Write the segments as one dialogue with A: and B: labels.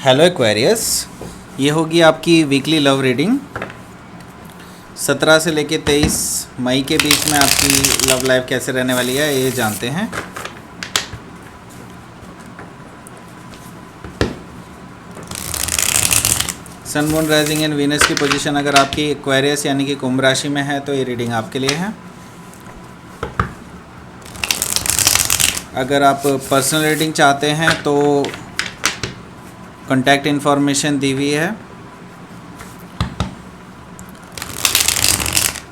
A: Hello Aquarius, ये होगी आपकी वीकली लव रीडिंग। 17 से लेके 23 मई के बीच में आपकी लव लाइफ कैसे रहने वाली है ये जानते हैं। Sun moon rising and Venus की पोजीशन अगर आपकी एक्वेरियस यानी कि कुंभ राशि में है तो ये रीडिंग आपके लिए है। अगर आप पर्सनल रीडिंग चाहते हैं तो कॉन्टैक्ट इन्फॉर्मेशन दी हुई है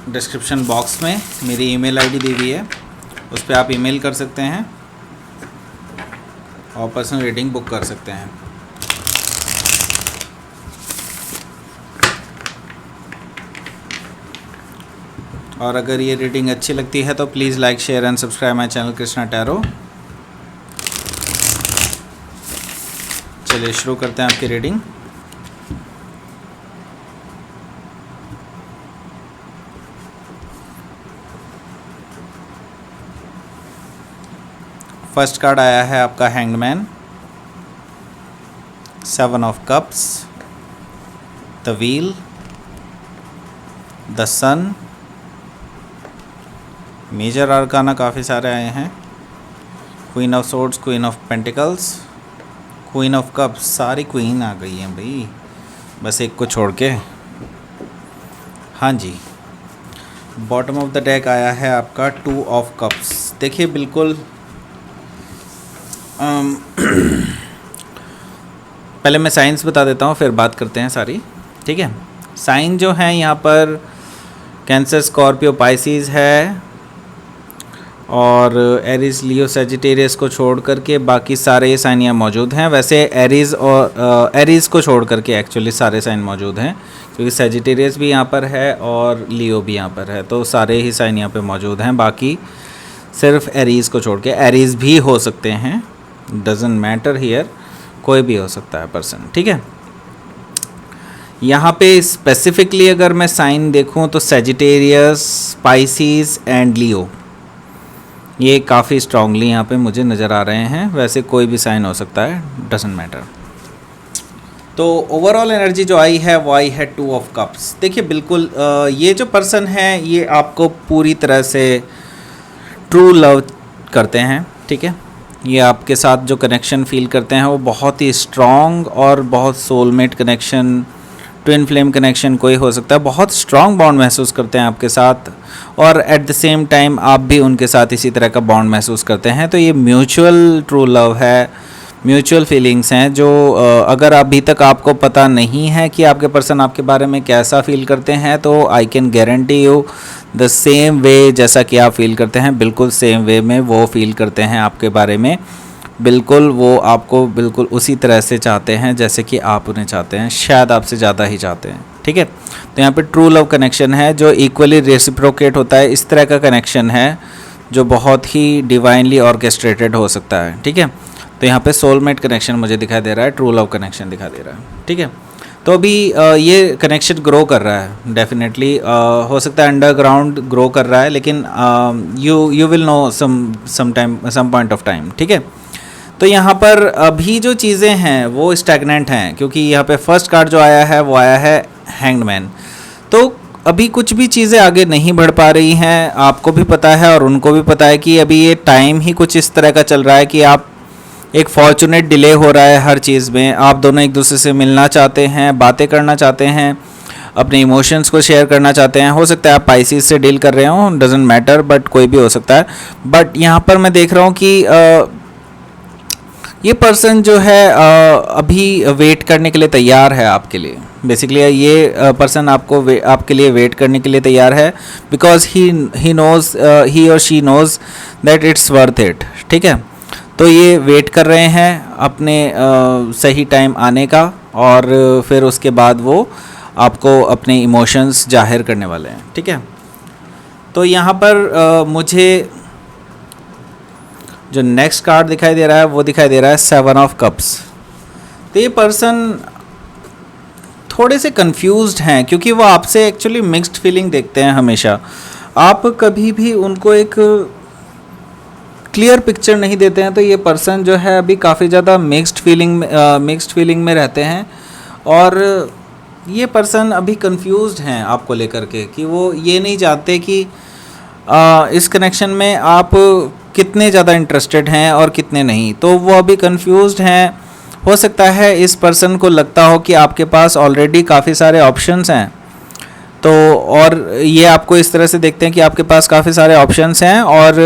A: डिस्क्रिप्शन बॉक्स में। मेरी ईमेल आईडी दी हुई है, उस पर आप ईमेल कर सकते हैं और पर्सनल रीडिंग बुक कर सकते हैं। और अगर ये रीडिंग अच्छी लगती है तो please like share and subscribe my channel Krishna tarot. चलिए शुरू करते हैं आपकी रीडिंग। फर्स्ट कार्ड आया है आपका hangman, 7 of cups, the wheel, the sun. Major arcana काफ़ी सारे आए हैं, queen of swords, queen of pentacles, queen of cups. सारी क्वीन आ गई हैं भाई, बस एक को छोड़ के। हाँ जी, बॉटम ऑफ द डेक आया है आपका 2 ऑफ कप्स। देखिए बिल्कुल पहले मैं साइंस बता देता हूँ फिर बात करते हैं सारी, ठीक है। साइन जो हैं यहाँ पर कैंसर, स्कॉर्पियो, पाइसिस है और एरीज, लियो, सैजिटेरियस को छोड़ करके बाकी सारे साइन यहाँ मौजूद हैं। वैसे एरीज और एरीज को छोड़ करके एक्चुअली सारे साइन मौजूद हैं, क्योंकि सैजिटेरियस भी यहाँ पर है और लियो भी यहाँ पर है, तो सारे ही साइन यहाँ पे मौजूद हैं। बाकी सिर्फ एरीज को छोड़ के, एरीज भी हो सकते हैं, डजंट मैटर हियर, कोई भी हो सकता है पर्सन, ठीक है। यहाँ पे स्पेसिफिकली अगर मैं साइन देखूँ तो सैजिटेरियस, पाइसिस एंड लियो ये काफ़ी स्ट्रांगली यहाँ पे मुझे नज़र आ रहे हैं। वैसे कोई भी साइन हो सकता है, डजंट मैटर। तो ओवरऑल एनर्जी जो आई है वो आई है 2 ऑफ कप्स। देखिए बिल्कुल ये जो पर्सन है ये आपको पूरी तरह से ट्रू लव करते हैं, ठीक है। ये आपके साथ जो कनेक्शन फील करते हैं वो बहुत ही स्ट्रॉन्ग और बहुत soulmate connection, twin flame connection कोई हो सकता है। बहुत स्ट्रॉन्ग बॉन्ड महसूस करते हैं आपके साथ और एट द सेम टाइम आप भी उनके साथ इसी तरह का बॉन्ड महसूस करते हैं। तो ये म्यूचुअल ट्रू लव है, म्यूचुअल फीलिंग्स हैं जो अगर अभी तक आपको पता नहीं है कि आपके पर्सन आपके बारे में कैसा फील करते हैं तो I can guarantee you the same way जैसा कि आप फील करते हैं, बिल्कुल सेम वे में वो फील करते हैं आपके बारे में। बिल्कुल वो आपको बिल्कुल उसी तरह से चाहते हैं जैसे कि आप उन्हें चाहते हैं, शायद आपसे ज़्यादा ही चाहते हैं, ठीक है। तो यहाँ पे ट्रू लव कनेक्शन है जो इक्वली रेसिप्रोकेट होता है। इस तरह का कनेक्शन है जो बहुत ही डिवाइनली ऑर्केस्ट्रेटेड हो सकता है, ठीक है। तो यहाँ पे सोलमेट कनेक्शन मुझे दिखाई दे रहा है, ट्रू लव कनेक्शन दिखाई दे रहा है, ठीक है। तो अभी ये कनेक्शन ग्रो कर रहा है डेफिनेटली, हो सकता है अंडरग्राउंड ग्रो कर रहा है, लेकिन you will know some point of time, ठीक है। तो यहाँ पर अभी जो चीज़ें हैं वो स्टैग्नेंट हैं, क्योंकि यहाँ पे फर्स्ट कार्ड जो आया है वो आया है हैंग्ड। तो अभी कुछ भी चीज़ें आगे नहीं बढ़ पा रही हैं, आपको भी पता है और उनको भी पता है कि अभी ये टाइम ही कुछ इस तरह का चल रहा है कि आप एक फॉर्चुनेट डिले हो रहा है हर चीज़ में। आप दोनों एक दूसरे से मिलना चाहते हैं, बातें करना चाहते हैं, अपने इमोशंस को शेयर करना चाहते हैं। हो सकता है आप पाइसिस से डील कर रहे हो, डजंट मैटर, बट कोई भी हो सकता है। बट यहाँ पर मैं देख रहा हूँ कि ये पर्सन जो है अभी वेट करने के लिए तैयार है आपके लिए। बेसिकली ये पर्सन आपके लिए वेट करने के लिए तैयार है, बिकॉज ही नोज़, ही और she knows that it's worth it, ठीक है। तो ये वेट कर रहे हैं अपने सही टाइम आने का और फिर उसके बाद वो आपको अपने इमोशंस जाहिर करने वाले हैं, ठीक है। तो यहाँ पर मुझे जो नेक्स्ट कार्ड दिखाई दे रहा है वो दिखाई दे रहा है 7 ऑफ कप्स। तो ये पर्सन थोड़े से कंफ्यूज्ड हैं, क्योंकि वो आपसे एक्चुअली मिक्स्ड फीलिंग देखते हैं हमेशा। आप कभी भी उनको एक क्लियर पिक्चर नहीं देते हैं, तो ये पर्सन जो है अभी काफ़ी ज़्यादा मिक्स्ड फीलिंग में रहते हैं। और ये पर्सन अभी कंफ्यूज्ड हैं आपको लेकर के, कि वो ये नहीं जानते कि इस कनेक्शन में आप कितने ज़्यादा इंटरेस्टेड हैं और कितने नहीं। तो वो अभी कंफ्यूज्ड हैं। हो सकता है इस पर्सन को लगता हो कि आपके पास ऑलरेडी काफ़ी सारे ऑप्शंस हैं, तो और ये आपको इस तरह से देखते हैं कि आपके पास काफ़ी सारे ऑप्शंस हैं और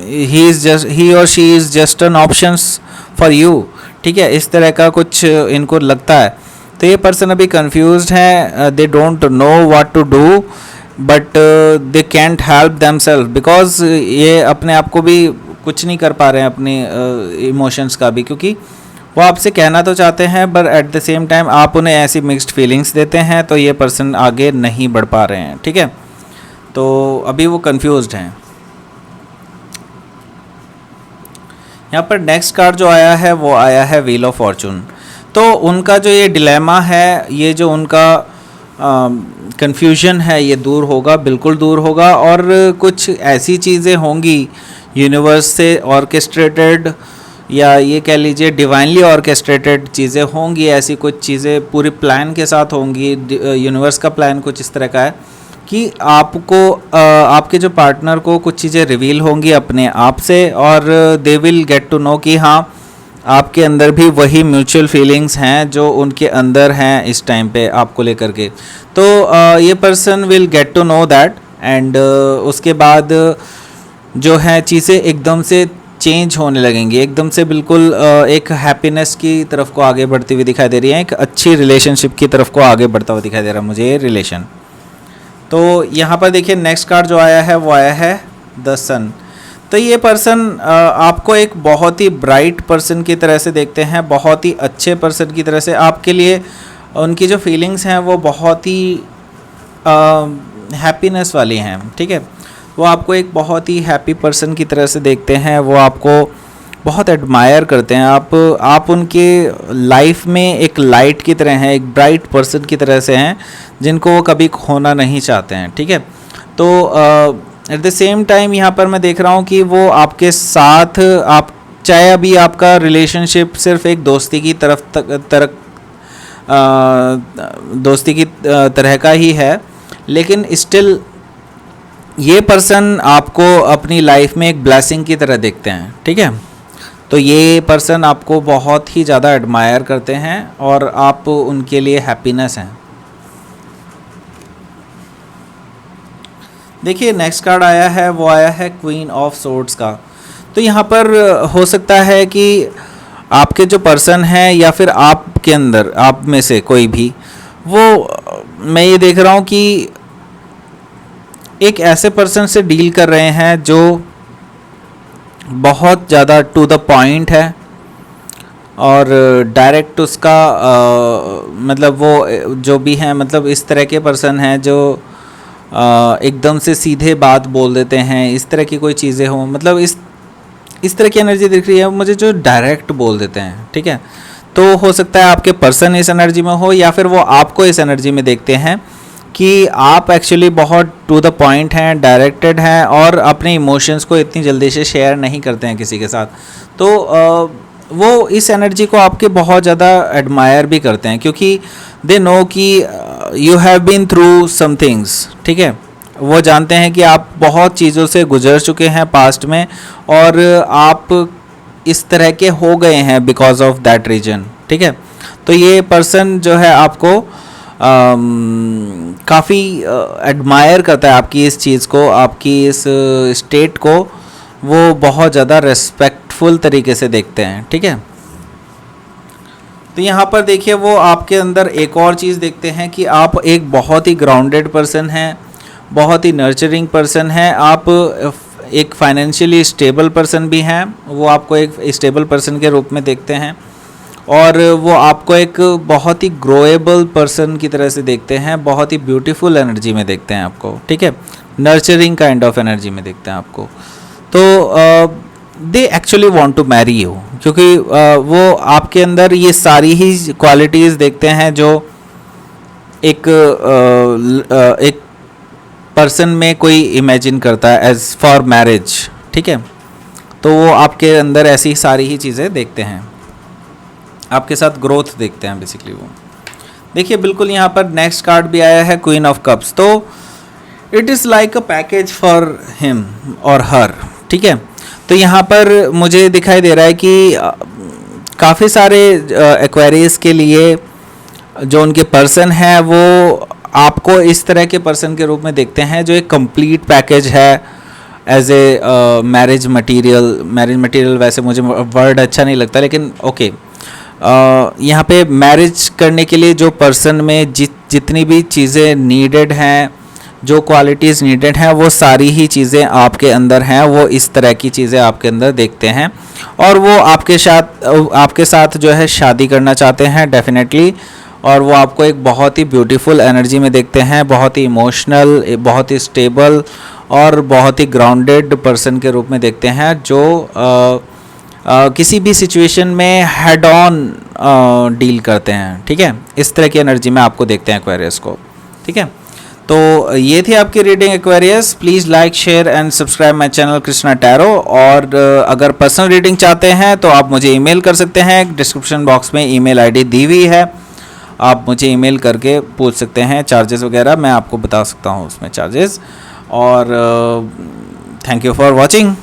A: ही और she is just an options for you, ठीक है, इस तरह का कुछ इनको लगता है। तो ये पर्सन अभी कंफ्यूज्ड हैं, they don't know what to do but they can't help themselves, because ये अपने आप को भी कुछ नहीं कर पा रहे हैं अपने इमोशंस का भी, क्योंकि वो आपसे कहना तो चाहते हैं but at the same time आप उन्हें ऐसी मिक्स्ड फीलिंग्स देते हैं, तो ये पर्सन आगे नहीं बढ़ पा रहे हैं, ठीक है। तो अभी वो कंफ्यूज्ड हैं। यहाँ पर नेक्स्ट कार्ड जो आया है वो आया है व्हील ऑफ फॉर्चून। तो उनका जो ये डिलेमा है, ये जो उनका कन्फ्यूजन है, ये दूर होगा, बिल्कुल दूर होगा। और कुछ ऐसी चीज़ें होंगी यूनिवर्स से ऑर्केस्ट्रेटेड, या ये कह लीजिए डिवाइनली ऑर्केस्ट्रेटेड चीज़ें होंगी, ऐसी कुछ चीज़ें पूरी प्लान के साथ होंगी। यूनिवर्स का प्लान कुछ इस तरह का है कि आपको आपके जो पार्टनर को कुछ चीज़ें रिवील होंगी अपने आप से, और they will get to know कि हाँ आपके अंदर भी वही म्यूचुअल फीलिंग्स हैं जो उनके अंदर हैं इस टाइम पे आपको लेकर के। तो ये person will get to know that, and उसके बाद जो है चीज़ें एकदम से चेंज होने लगेंगी, एकदम से बिल्कुल एक हैप्पीनेस की तरफ को आगे बढ़ती हुई दिखाई दे रही है, एक अच्छी रिलेशनशिप की तरफ को आगे बढ़ता हुआ दिखाई दे रहा है मुझे ये रिलेशन। तो यहाँ पर देखिए नेक्स्ट कार्ड जो आया है वो आया है द सन। तो ये पर्सन आपको एक बहुत ही ब्राइट पर्सन की तरह से देखते हैं, बहुत ही अच्छे पर्सन की तरह से। आपके लिए उनकी जो फीलिंग्स हैं वो बहुत ही हैप्पीनेस वाली हैं, ठीक है। वो आपको एक बहुत ही हैप्पी पर्सन की तरह से देखते हैं, वो आपको बहुत एडमायर करते हैं। आप उनके लाइफ में एक लाइट की तरह हैं, एक ब्राइट पर्सन की तरह से हैं जिनको वो कभी खोना नहीं चाहते हैं, ठीक है। तो एट द सेम टाइम यहाँ पर मैं देख रहा हूँ कि वो आपके साथ, आप चाहे अभी आपका रिलेशनशिप सिर्फ एक दोस्ती की तरह का ही है, लेकिन स्टिल ये पर्सन आपको अपनी लाइफ में एक ब्लेसिंग की तरह देखते हैं, ठीक है। तो ये पर्सन आपको बहुत ही ज़्यादा एडमायर करते हैं और आप उनके लिए हैप्पीनेस हैं। देखिए नेक्स्ट कार्ड आया है वो आया है क्वीन ऑफ सोर्ड्स का। तो यहाँ पर हो सकता है कि आपके जो पर्सन हैं या फिर आपके अंदर, आप में से कोई भी, वो मैं ये देख रहा हूँ कि एक ऐसे पर्सन से डील कर रहे हैं जो बहुत ज़्यादा टू द पॉइंट है और डायरेक्ट उसका मतलब वो जो भी हैं, मतलब इस तरह के पर्सन हैं जो एकदम से सीधे बात बोल देते हैं, इस तरह की कोई चीज़ें हों, मतलब इस तरह की एनर्जी दिख रही है मुझे, जो डायरेक्ट बोल देते हैं, ठीक है। तो हो सकता है आपके पर्सन इस एनर्जी में हो या फिर वो आपको इस एनर्जी में देखते हैं कि आप एक्चुअली बहुत टू द पॉइंट हैं, डायरेक्टेड हैं और अपने इमोशंस को इतनी जल्दी से शेयर नहीं करते हैं किसी के साथ। तो वो इस एनर्जी को आपके बहुत ज़्यादा एडमायर भी करते हैं, क्योंकि दे नो कि you have been through some things, ठीक है। वो जानते हैं कि आप बहुत चीज़ों से गुजर चुके हैं पास्ट में और आप इस तरह के हो गए हैं बिकॉज ऑफ दैट रीजन, ठीक है। तो ये पर्सन जो है आपको काफ़ी एडमायर करता है, आपकी इस चीज़ को, आपकी इस स्टेट को वो बहुत ज़्यादा रेस्पेक्टफुल तरीके से देखते हैं, ठीक है। तो यहाँ पर देखिए वो आपके अंदर एक और चीज़ देखते हैं कि आप एक बहुत ही ग्राउंडेड पर्सन हैं, बहुत ही नर्चरिंग पर्सन हैं, आप एक फाइनेंशियली स्टेबल पर्सन भी हैं, वो आपको एक स्टेबल पर्सन के रूप में देखते हैं और वो आपको एक बहुत ही ग्रोएबल पर्सन की तरह से देखते हैं, बहुत ही ब्यूटीफुल एनर्जी में देखते हैं आपको, ठीक है, नर्चरिंग काइंड ऑफ एनर्जी में देखते हैं आपको। तो they actually want to marry you, क्योंकि वो आपके अंदर ये सारी ही क्वालिटीज़ देखते हैं जो एक पर्सन में कोई इमेजिन करता है एज फॉर मैरिज, ठीक है। तो वो आपके अंदर ऐसी सारी ही चीज़ें देखते हैं, आपके साथ ग्रोथ देखते हैं बेसिकली वो। देखिए बिल्कुल यहाँ पर नेक्स्ट कार्ड भी आया है क्वीन ऑफ कप्स, तो it is like a package for him और हर, ठीक है। तो यहाँ पर मुझे दिखाई दे रहा है कि काफ़ी सारे एक्वेरियस के लिए जो उनके पर्सन है वो आपको इस तरह के पर्सन के रूप में देखते हैं जो एक कंप्लीट पैकेज है एज ए मैरिज मटेरियल। वैसे मुझे वर्ड अच्छा नहीं लगता, लेकिन ओके, यहाँ पे मैरिज करने के लिए जो पर्सन में जितनी भी चीज़ें नीडेड हैं, जो क्वालिटीज़ नीडेड हैं, वो सारी ही चीज़ें आपके अंदर हैं। वो इस तरह की चीज़ें आपके अंदर देखते हैं और वो आपके साथ जो है शादी करना चाहते हैं डेफिनेटली। और वो आपको एक बहुत ही ब्यूटीफुल एनर्जी में देखते हैं, बहुत ही इमोशनल, बहुत ही स्टेबल और बहुत ही ग्राउंडेड पर्सन के रूप में देखते हैं, जो किसी भी सिचुएशन में हेड ऑन डील करते हैं, ठीक है। इस तरह की एनर्जी में आपको देखते हैं एक्वेरियस को, ठीक है। तो ये थी आपकी reading Aquarius. Please like, share and subscribe my channel Krishna tarot. और अगर पर्सनल रीडिंग चाहते हैं तो आप मुझे ईमेल कर सकते हैं, डिस्क्रिप्शन बॉक्स में ईमेल आईडी दी हुई है, आप मुझे ईमेल करके पूछ सकते हैं। चार्जेस वगैरह मैं आपको बता सकता हूँ उसमें चार्जेस। और थैंक यू फॉर वॉचिंग।